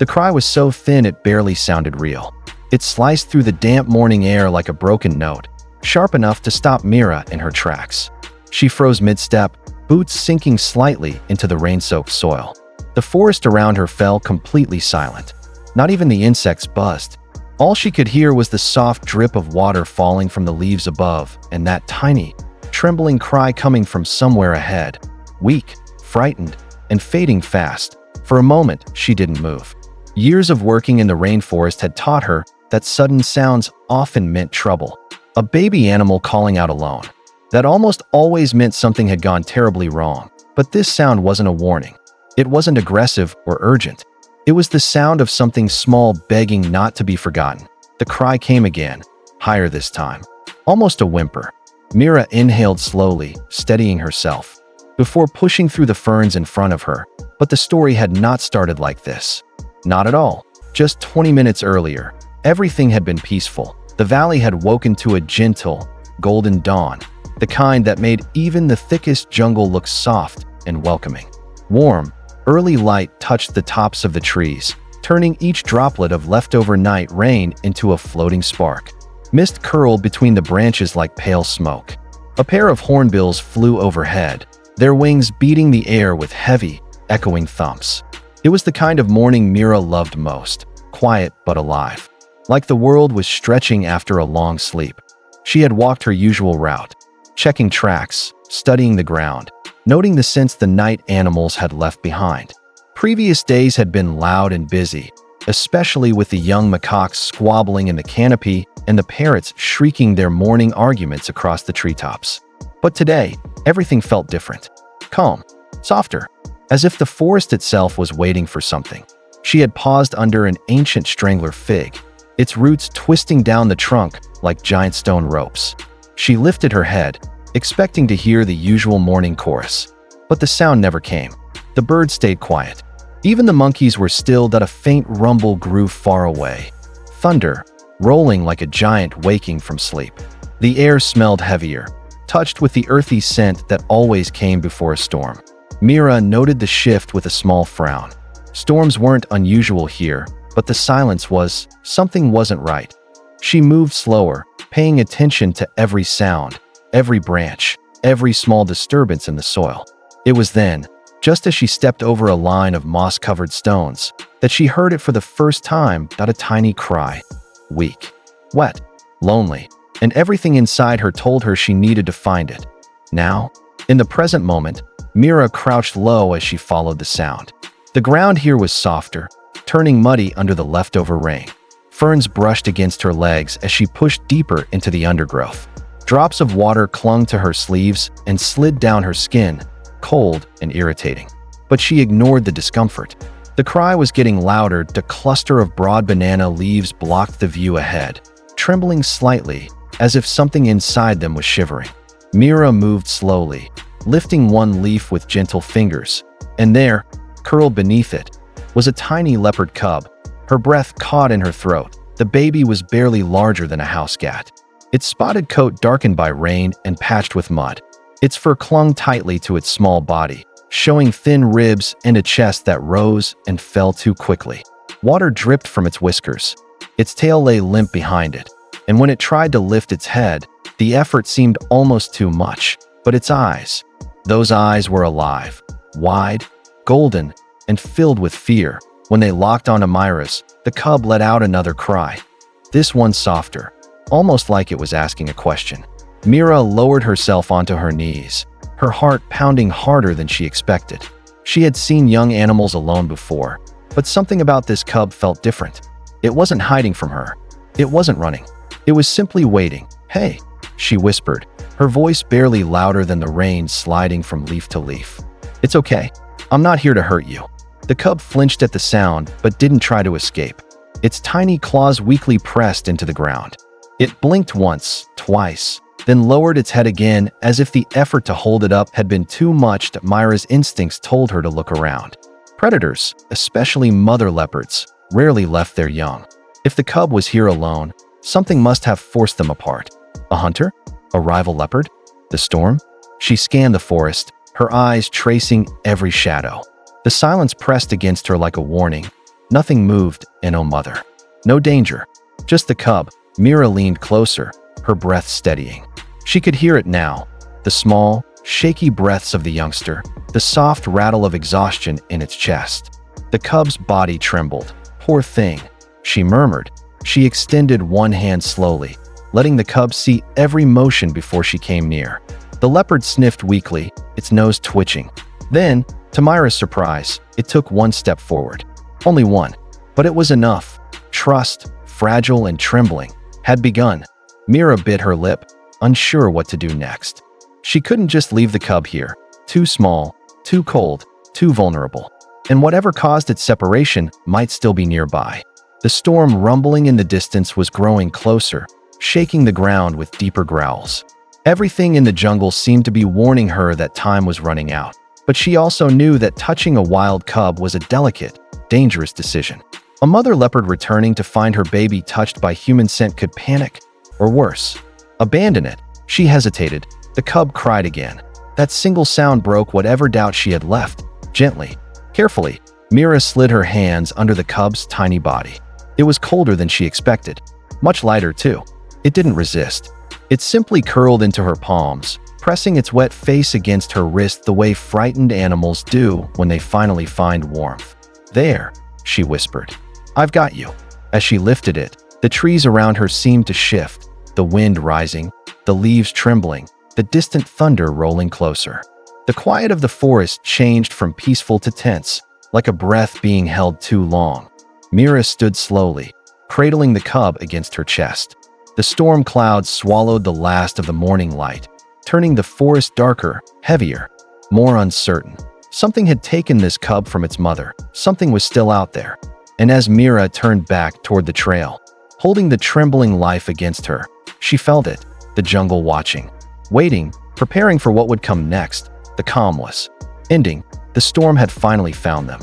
The cry was so thin it barely sounded real. It sliced through the damp morning air like a broken note, sharp enough to stop Mira in her tracks. She froze mid-step, boots sinking slightly into the rain-soaked soil. The forest around her fell completely silent. Not even the insects buzzed. All she could hear was the soft drip of water falling from the leaves above and that tiny, trembling cry coming from somewhere ahead. Weak, frightened, and fading fast. For a moment, she didn't move. Years of working in the rainforest had taught her that sudden sounds often meant trouble. A baby animal calling out alone. That almost always meant something had gone terribly wrong. But this sound wasn't a warning. It wasn't aggressive or urgent. It was the sound of something small begging not to be forgotten. The cry came again, higher this time. Almost a whimper. Mira inhaled slowly, steadying herself, before pushing through the ferns in front of her. But the story had not started like this. Not at all. Just 20 minutes earlier, everything had been peaceful. The valley had woken to a gentle, golden dawn, the kind that made even the thickest jungle look soft and welcoming. Warm, early light touched the tops of the trees, turning each droplet of leftover night rain into a floating spark. Mist curled between the branches like pale smoke. A pair of hornbills flew overhead, their wings beating the air with heavy, echoing thumps. It was the kind of morning Mira loved most, quiet but alive. Like the world was stretching after a long sleep. She had walked her usual route, checking tracks, studying the ground, noting the scents the night animals had left behind. Previous days had been loud and busy, especially with the young macaques squabbling in the canopy and the parrots shrieking their morning arguments across the treetops. But today, everything felt different. Calm, softer, as if the forest itself was waiting for something. She had paused under an ancient strangler fig, its roots twisting down the trunk like giant stone ropes. She lifted her head, expecting to hear the usual morning chorus. But the sound never came. The birds stayed quiet. Even the monkeys were still that a faint rumble grew far away. Thunder, rolling like a giant waking from sleep. The air smelled heavier, touched with the earthy scent that always came before a storm. Mira noted the shift with a small frown. Storms weren't unusual here, but the silence was, something wasn't right. She moved slower, paying attention to every sound, every branch, every small disturbance in the soil. It was then, just as she stepped over a line of moss-covered stones, that she heard it for the first time, a tiny cry. Weak, wet, lonely, and everything inside her told her she needed to find it. Now, in the present moment, Mira crouched low as she followed the sound. The ground here was softer, turning muddy under the leftover rain. Ferns brushed against her legs as she pushed deeper into the undergrowth. Drops of water clung to her sleeves and slid down her skin, cold and irritating. But she ignored the discomfort. The cry was getting louder. The cluster of broad banana leaves blocked the view ahead, trembling slightly, as if something inside them was shivering. Mira moved slowly, lifting one leaf with gentle fingers, and there, curled beneath it, was a tiny leopard cub. Her breath caught in her throat. The baby was barely larger than a house cat. Its spotted coat darkened by rain and patched with mud. Its fur clung tightly to its small body, showing thin ribs and a chest that rose and fell too quickly. Water dripped from its whiskers. Its tail lay limp behind it, and when it tried to lift its head, the effort seemed almost too much. But its eyes, those eyes were alive, wide, golden, and filled with fear. When they locked onto Mira's, the cub let out another cry. This one softer, almost like it was asking a question. Mira lowered herself onto her knees, her heart pounding harder than she expected. She had seen young animals alone before, but something about this cub felt different. It wasn't hiding from her. It wasn't running. It was simply waiting. "Hey," she whispered, her voice barely louder than the rain sliding from leaf to leaf. "It's okay. I'm not here to hurt you." The cub flinched at the sound, but didn't try to escape. Its tiny claws weakly pressed into the ground. It blinked once, twice, then lowered its head again as if the effort to hold it up had been too much. Mira's instincts told her to look around. Predators, especially mother leopards, rarely left their young. If the cub was here alone, something must have forced them apart. A hunter? A rival leopard? The storm? She scanned the forest, her eyes tracing every shadow. The silence pressed against her like a warning, Nothing moved, and oh mother. No danger. Just the cub. Mira leaned closer, her breath steadying. She could hear it now. The small, shaky breaths of the youngster, the soft rattle of exhaustion in its chest. The cub's body trembled. Poor thing, she murmured. She extended one hand slowly, letting the cub see every motion before she came near. The leopard sniffed weakly, its nose twitching. Then, to Myra's surprise, it took one step forward. Only one. But it was enough. Trust, fragile and trembling, had begun. Mira bit her lip, unsure what to do next. She couldn't just leave the cub here. Too small, too cold, too vulnerable. And whatever caused its separation might still be nearby. The storm rumbling in the distance was growing closer, shaking the ground with deeper growls. Everything in the jungle seemed to be warning her that time was running out. But she also knew that touching a wild cub was a delicate, dangerous decision. A mother leopard returning to find her baby touched by human scent could panic, or worse, abandon it. She hesitated. The cub cried again. That single sound broke whatever doubt she had left. Gently, carefully, Mira slid her hands under the cub's tiny body. It was colder than she expected. Much lighter, too. It didn't resist. It simply curled into her palms, pressing its wet face against her wrist the way frightened animals do when they finally find warmth. There, she whispered. I've got you. As she lifted it, the trees around her seemed to shift, the wind rising, the leaves trembling, the distant thunder rolling closer. The quiet of the forest changed from peaceful to tense, like a breath being held too long. Mira stood slowly, cradling the cub against her chest. The storm clouds swallowed the last of the morning light, turning the forest darker, heavier, more uncertain. Something had taken this cub from its mother. Something was still out there. And as Mira turned back toward the trail, holding the trembling life against her, she felt it, the jungle watching, waiting, preparing for what would come next. The calm was ending. The storm had finally found them.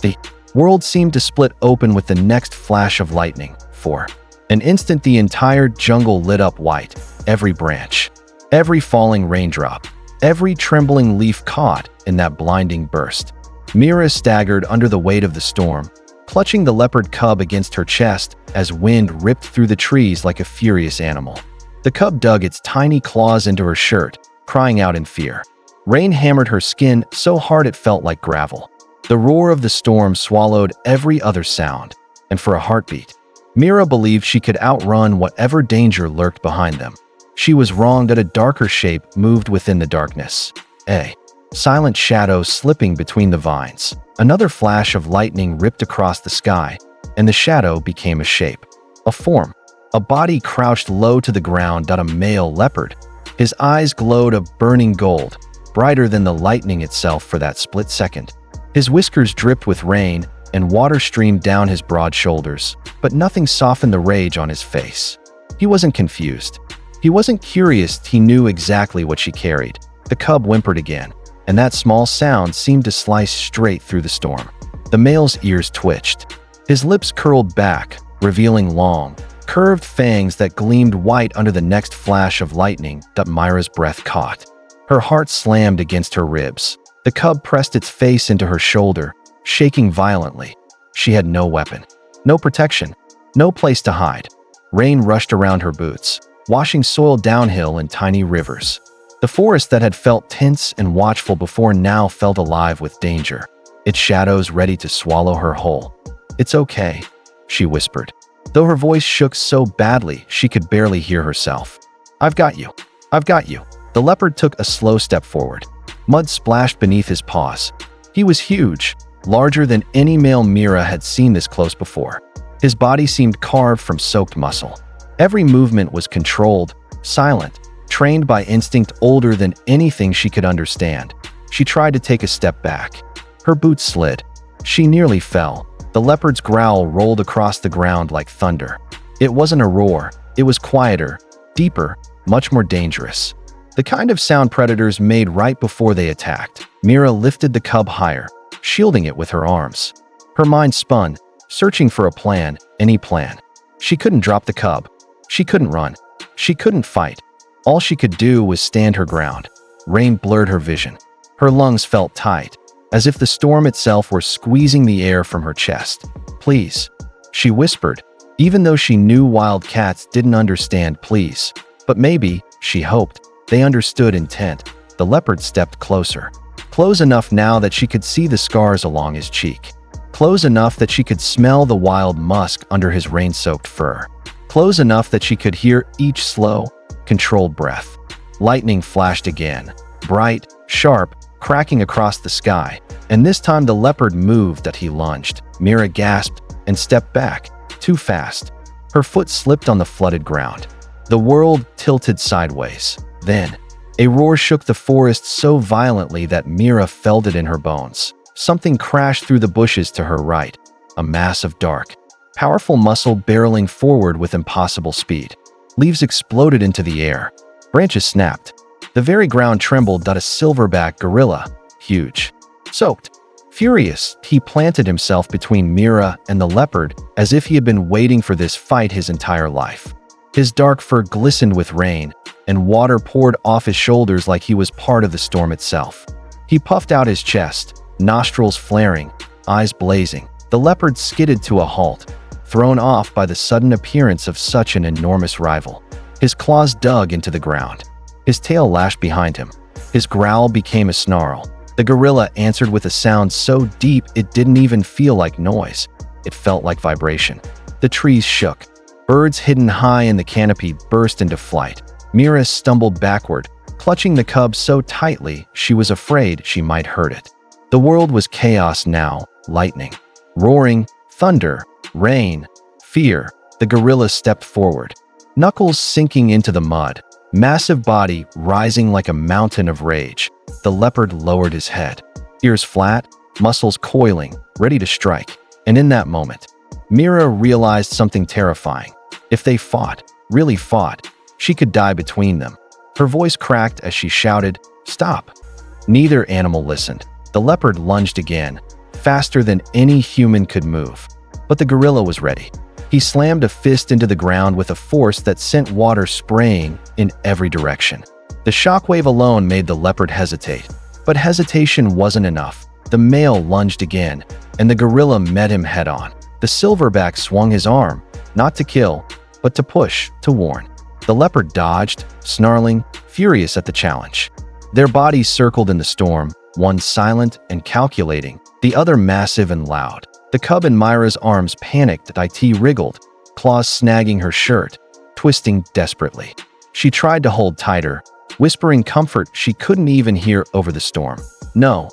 The world seemed to split open with the next flash of lightning. For an instant, the entire jungle lit up white. Every branch, every falling raindrop, every trembling leaf caught in that blinding burst. Mira staggered under the weight of the storm, clutching the leopard cub against her chest as wind ripped through the trees like a furious animal. The cub dug its tiny claws into her shirt, crying out in fear. Rain hammered her skin so hard it felt like gravel. The roar of the storm swallowed every other sound, and for a heartbeat, Mira believed she could outrun whatever danger lurked behind them. She was wrong that a darker shape moved within the darkness. A silent shadow slipping between the vines. Another flash of lightning ripped across the sky, and the shadow became a shape. A form. A body crouched low to the ground. A male leopard. His eyes glowed a burning gold, brighter than the lightning itself for that split second. His whiskers dripped with rain, and water streamed down his broad shoulders, but nothing softened the rage on his face. He wasn't confused. He wasn't curious. He knew exactly what she carried. The cub whimpered again, and that small sound seemed to slice straight through the storm. The male's ears twitched. His lips curled back, revealing long, curved fangs that gleamed white under the next flash of lightning that Myra's breath caught. Her heart slammed against her ribs. The cub pressed its face into her shoulder, shaking violently. She had no weapon, no protection, no place to hide. Rain rushed around her boots, washing soil downhill in tiny rivers. The forest that had felt tense and watchful before now felt alive with danger, its shadows ready to swallow her whole. "It's okay," she whispered, though her voice shook so badly she could barely hear herself. "I've got you. I've got you." The leopard took a slow step forward. Mud splashed beneath his paws. He was huge, larger than any male Mira had seen this close before. His body seemed carved from soaked muscle. Every movement was controlled, silent, trained by instinct older than anything she could understand. She tried to take a step back. Her boots slid. She nearly fell. The leopard's growl rolled across the ground like thunder. It wasn't a roar. It was quieter, deeper, much more dangerous. The kind of sound predators made right before they attacked. Mira lifted the cub higher, shielding it with her arms. Her mind spun, searching for a plan, any plan. She couldn't drop the cub. She couldn't run. She couldn't fight. All she could do was stand her ground. Rain blurred her vision. Her lungs felt tight. as if the storm itself were squeezing the air from her chest. "Please," she whispered, even though she knew wild cats didn't understand please. But maybe, she hoped, they understood intent. The leopard stepped closer. Close enough now that she could see the scars along his cheek. Close enough that she could smell the wild musk under his rain-soaked fur. Close enough that she could hear each slow, controlled breath. Lightning flashed again, bright, sharp, cracking across the sky, and this time the leopard moved that he lunged. Mira gasped and stepped back, too fast. Her foot slipped on the flooded ground. The world tilted sideways. Then, a roar shook the forest so violently that Mira felt it in her bones. Something crashed through the bushes to her right, a mass of dark, powerful muscle barreling forward with impossible speed. Leaves exploded into the air. Branches snapped. The very ground trembled. A silverback gorilla, huge, soaked, furious, he planted himself between Mira and the leopard as if he had been waiting for this fight his entire life. His dark fur glistened with rain, and water poured off his shoulders like he was part of the storm itself. He puffed out his chest, nostrils flaring, eyes blazing. The leopard skidded to a halt, thrown off by the sudden appearance of such an enormous rival. His claws dug into the ground. His tail lashed behind him. His growl became a snarl. The gorilla answered with a sound so deep it didn't even feel like noise. It felt like vibration. The trees shook. Birds hidden high in the canopy burst into flight. Mira stumbled backward, clutching the cub so tightly she was afraid she might hurt it. The world was chaos now, lightning, roaring, thunder, rain, fear. The gorilla stepped forward, knuckles sinking into the mud, massive body rising like a mountain of rage. The leopard lowered his head, ears flat, muscles coiling, ready to strike. And in that moment, Mira realized something terrifying. If they fought, really fought, she could die between them. Her voice cracked as she shouted, "Stop!" Neither animal listened. The leopard lunged again, faster than any human could move. But the gorilla was ready. He slammed a fist into the ground with a force that sent water spraying in every direction. The shockwave alone made the leopard hesitate. But hesitation wasn't enough. The male lunged again, and the gorilla met him head-on. The silverback swung his arm, not to kill, but to push, to warn. The leopard dodged, snarling, furious at the challenge. Their bodies circled in the storm, one silent and calculating, the other massive and loud. The cub in Myra's arms panicked. It wriggled, claws snagging her shirt, twisting desperately. She tried to hold tighter, whispering comfort she couldn't even hear over the storm. "No,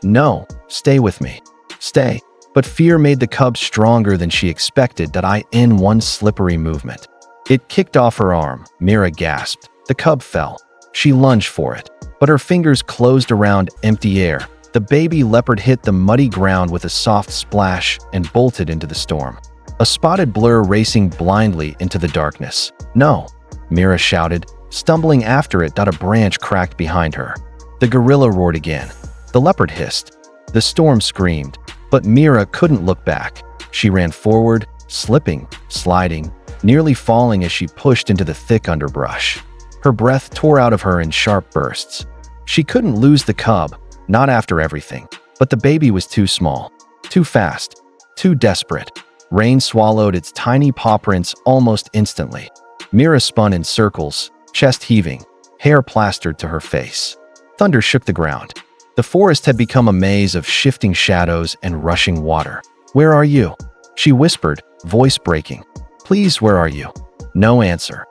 no, stay with me. Stay." But fear made the cub stronger than she expected. In one slippery movement, it kicked off her arm. Mira gasped. The cub fell. She lunged for it, but her fingers closed around empty air. The baby leopard hit the muddy ground with a soft splash and bolted into the storm. A spotted blur racing blindly into the darkness. "No!" Mira shouted, stumbling after it. A branch cracked behind her. The gorilla roared again. The leopard hissed. The storm screamed, but Mira couldn't look back. She ran forward, slipping, sliding, nearly falling as she pushed into the thick underbrush. Her breath tore out of her in sharp bursts. She couldn't lose the cub, not after everything. But the baby was too small, too fast, too desperate. Rain swallowed its tiny paw prints almost instantly. Mira spun in circles, chest heaving, hair plastered to her face. Thunder shook the ground. The forest had become a maze of shifting shadows and rushing water. "Where are you?" she whispered, voice breaking. "Please, where are you?" No answer.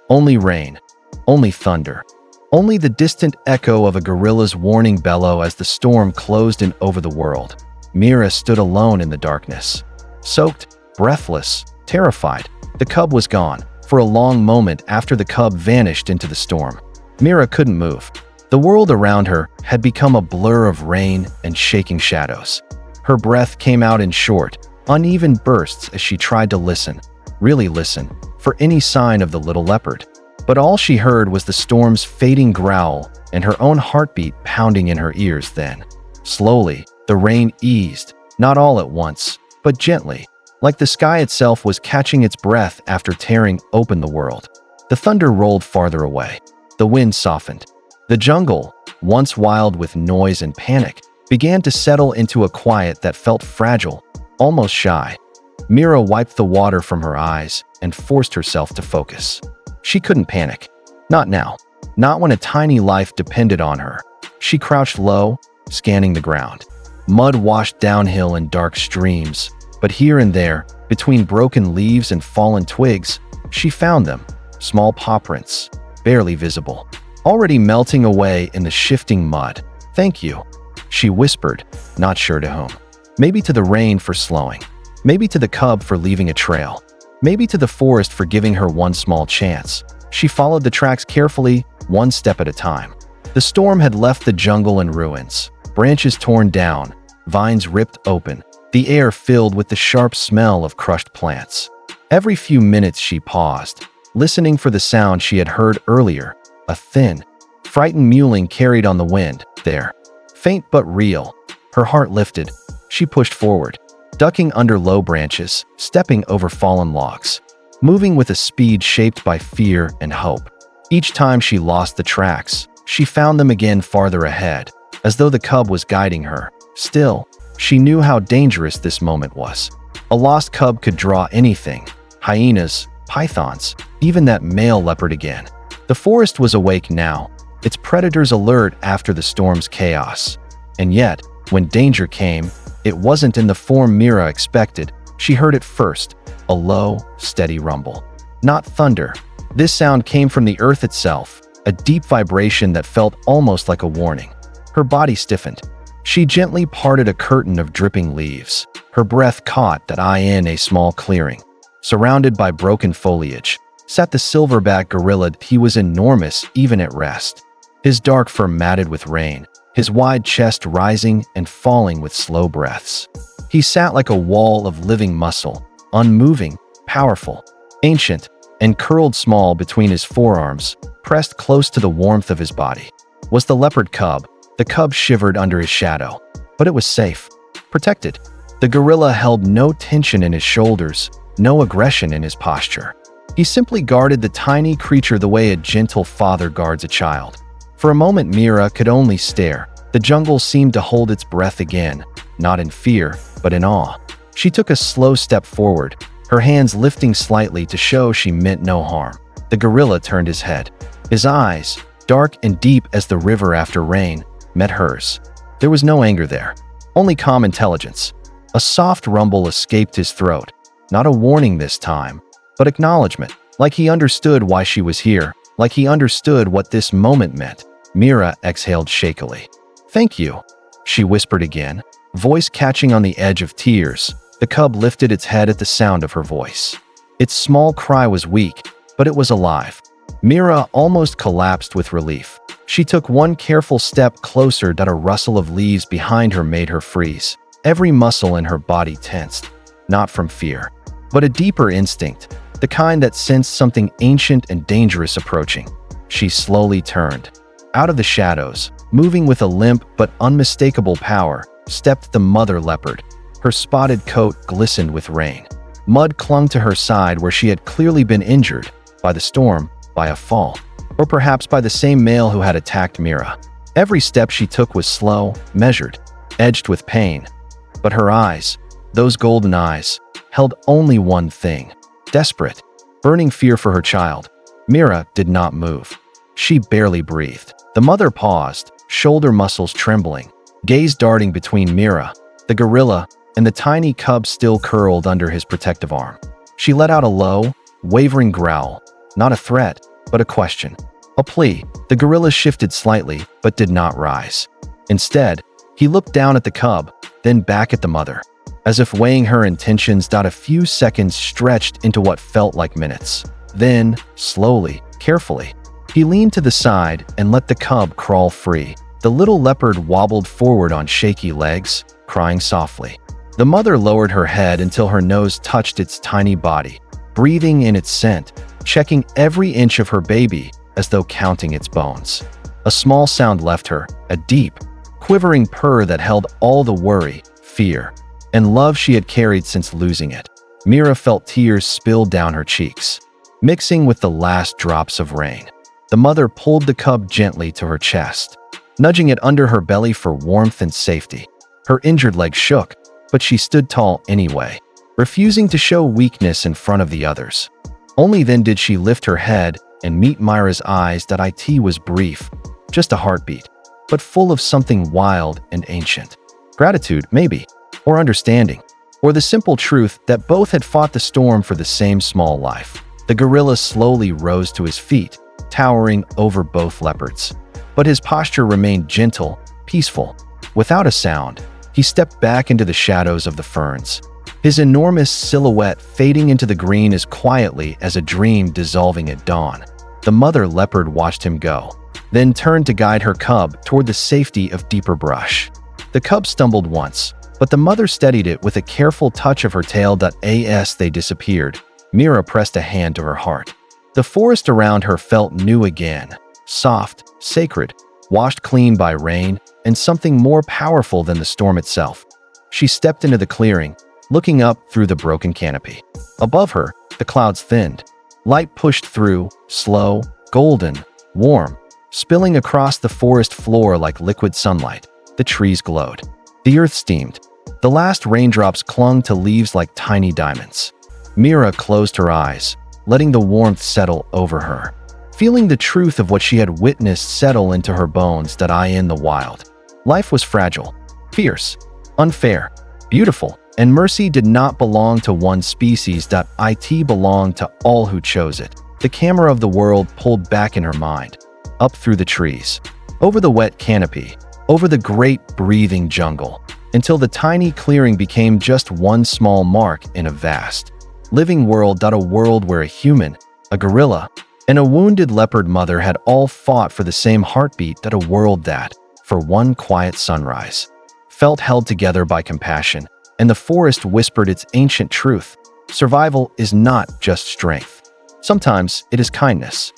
Only rain. Only thunder. Only the distant echo of a gorilla's warning bellow as the storm closed in over the world. Mira stood alone in the darkness. Soaked, breathless, terrified. The cub was gone. For a long moment after the cub vanished into the storm, Mira couldn't move. The world around her had become a blur of rain and shaking shadows. Her breath came out in short, uneven bursts as she tried to listen, really listen, for any sign of the little leopard. But all she heard was the storm's fading growl and her own heartbeat pounding in her ears. Then, slowly, the rain eased, not all at once, but gently, like the sky itself was catching its breath after tearing open the world. The thunder rolled farther away. The wind softened. The jungle, once wild with noise and panic, began to settle into a quiet that felt fragile, almost shy. Mira wiped the water from her eyes and forced herself to focus. She couldn't panic. Not now. Not when a tiny life depended on her. She crouched low, scanning the ground. Mud washed downhill in dark streams, but here and there, between broken leaves and fallen twigs, she found them, small paw prints, barely visible, already melting away in the shifting mud. "Thank you," she whispered, not sure to whom. Maybe to the rain for slowing. Maybe to the cub for leaving a trail. Maybe to the forest for giving her one small chance. She followed the tracks carefully, one step at a time. The storm had left the jungle in ruins, branches torn down, vines ripped open, the air filled with the sharp smell of crushed plants. Every few minutes she paused, listening for the sound she had heard earlier, a thin, frightened mewling carried on the wind. There, faint but real. Her heart lifted. She pushed forward, ducking under low branches, stepping over fallen logs, moving with a speed shaped by fear and hope. Each time she lost the tracks, she found them again farther ahead, as though the cub was guiding her. Still, she knew how dangerous this moment was. A lost cub could draw anything: hyenas, pythons, even that male leopard again. The forest was awake now, its predators alert after the storm's chaos. And yet, when danger came, it wasn't in the form Mira expected. She heard it first, a low, steady rumble. Not thunder. This sound came from the earth itself, a deep vibration that felt almost like a warning. Her body stiffened. She gently parted a curtain of dripping leaves. Her breath caught that eye in a small clearing. Surrounded by broken foliage, sat the silverback gorilla. He was enormous even at rest. His dark fur matted with rain, his wide chest rising and falling with slow breaths. He sat like a wall of living muscle, unmoving, powerful, ancient, and curled small between his forearms, pressed close to the warmth of his body. Was the leopard cub. The cub shivered under his shadow, but it was safe, protected. The gorilla held no tension in his shoulders, no aggression in his posture. He simply guarded the tiny creature the way a gentle father guards a child. For a moment, Mira could only stare. The jungle seemed to hold its breath again, not in fear, but in awe. She took a slow step forward, her hands lifting slightly to show she meant no harm. The gorilla turned his head. His eyes, dark and deep as the river after rain, met hers. There was no anger there, only calm intelligence. A soft rumble escaped his throat, not a warning this time, but acknowledgement, like he understood why she was here, like he understood what this moment meant. Mira exhaled shakily. "Thank you," she whispered again, voice catching on the edge of tears. The cub lifted its head at the sound of her voice. Its small cry was weak, but it was alive. Mira almost collapsed with relief. She took one careful step closer. That a rustle of leaves behind her made her freeze. Every muscle in her body tensed, not from fear, but a deeper instinct, the kind that sensed something ancient and dangerous approaching. She slowly turned. Out of the shadows, moving with a limp but unmistakable power, stepped the mother leopard. Her spotted coat glistened with rain. Mud clung to her side where she had clearly been injured, by the storm, by a fall, or perhaps by the same male who had attacked Mira. Every step she took was slow, measured, edged with pain. But her eyes, those golden eyes, held only one thing: desperate, burning fear for her child. Mira did not move. She barely breathed. The mother paused, shoulder muscles trembling, gaze darting between Mira, the gorilla, and the tiny cub still curled under his protective arm. She let out a low, wavering growl, not a threat, but a question, a plea. The gorilla shifted slightly, but did not rise. Instead, he looked down at the cub, then back at the mother, as if weighing her intentions. A few seconds stretched into what felt like minutes. Then, slowly, carefully, he leaned to the side and let the cub crawl free. The little leopard wobbled forward on shaky legs, crying softly. The mother lowered her head until her nose touched its tiny body, breathing in its scent, checking every inch of her baby as though counting its bones. A small sound left her, a deep, quivering purr that held all the worry, fear, and love she had carried since losing it. Mira felt tears spill down her cheeks, mixing with the last drops of rain. The mother pulled the cub gently to her chest. nudging it under her belly for warmth and safety. Her injured leg shook, but she stood tall anyway, refusing to show weakness in front of the others. Only then did she lift her head and meet Myra's eyes. That it was brief, just a heartbeat, but full of something wild and ancient. Gratitude, maybe, or understanding, or the simple truth that both had fought the storm for the same small life. The gorilla slowly rose to his feet, towering over both leopards. But his posture remained gentle, peaceful. Without a sound, he stepped back into the shadows of the ferns, his enormous silhouette fading into the green as quietly as a dream dissolving at dawn. The mother leopard watched him go, then turned to guide her cub toward the safety of deeper brush. The cub stumbled once, but the mother steadied it with a careful touch of her tail. As they disappeared, Mira pressed a hand to her heart. The forest around her felt new again, soft, sacred, washed clean by rain, and something more powerful than the storm itself. She stepped into the clearing, looking up through the broken canopy. Above her, the clouds thinned. Light pushed through, slow, golden, warm, spilling across the forest floor like liquid sunlight. The trees glowed. The earth steamed. The last raindrops clung to leaves like tiny diamonds. Mira closed her eyes, letting the warmth settle over her, feeling the truth of what she had witnessed settle into her bones. In the wild, life was fragile, fierce, unfair, beautiful, and mercy did not belong to one species. It belonged to all who chose it. The camera of the world pulled back in her mind, up through the trees, over the wet canopy, over the great breathing jungle, until the tiny clearing became just one small mark in a vast, living world. A world where a human, a gorilla, and a wounded leopard mother had all fought for the same heartbeat. A world that, for one quiet sunrise, felt held together by compassion, and the forest whispered its ancient truth. Survival is not just strength. Sometimes it is kindness.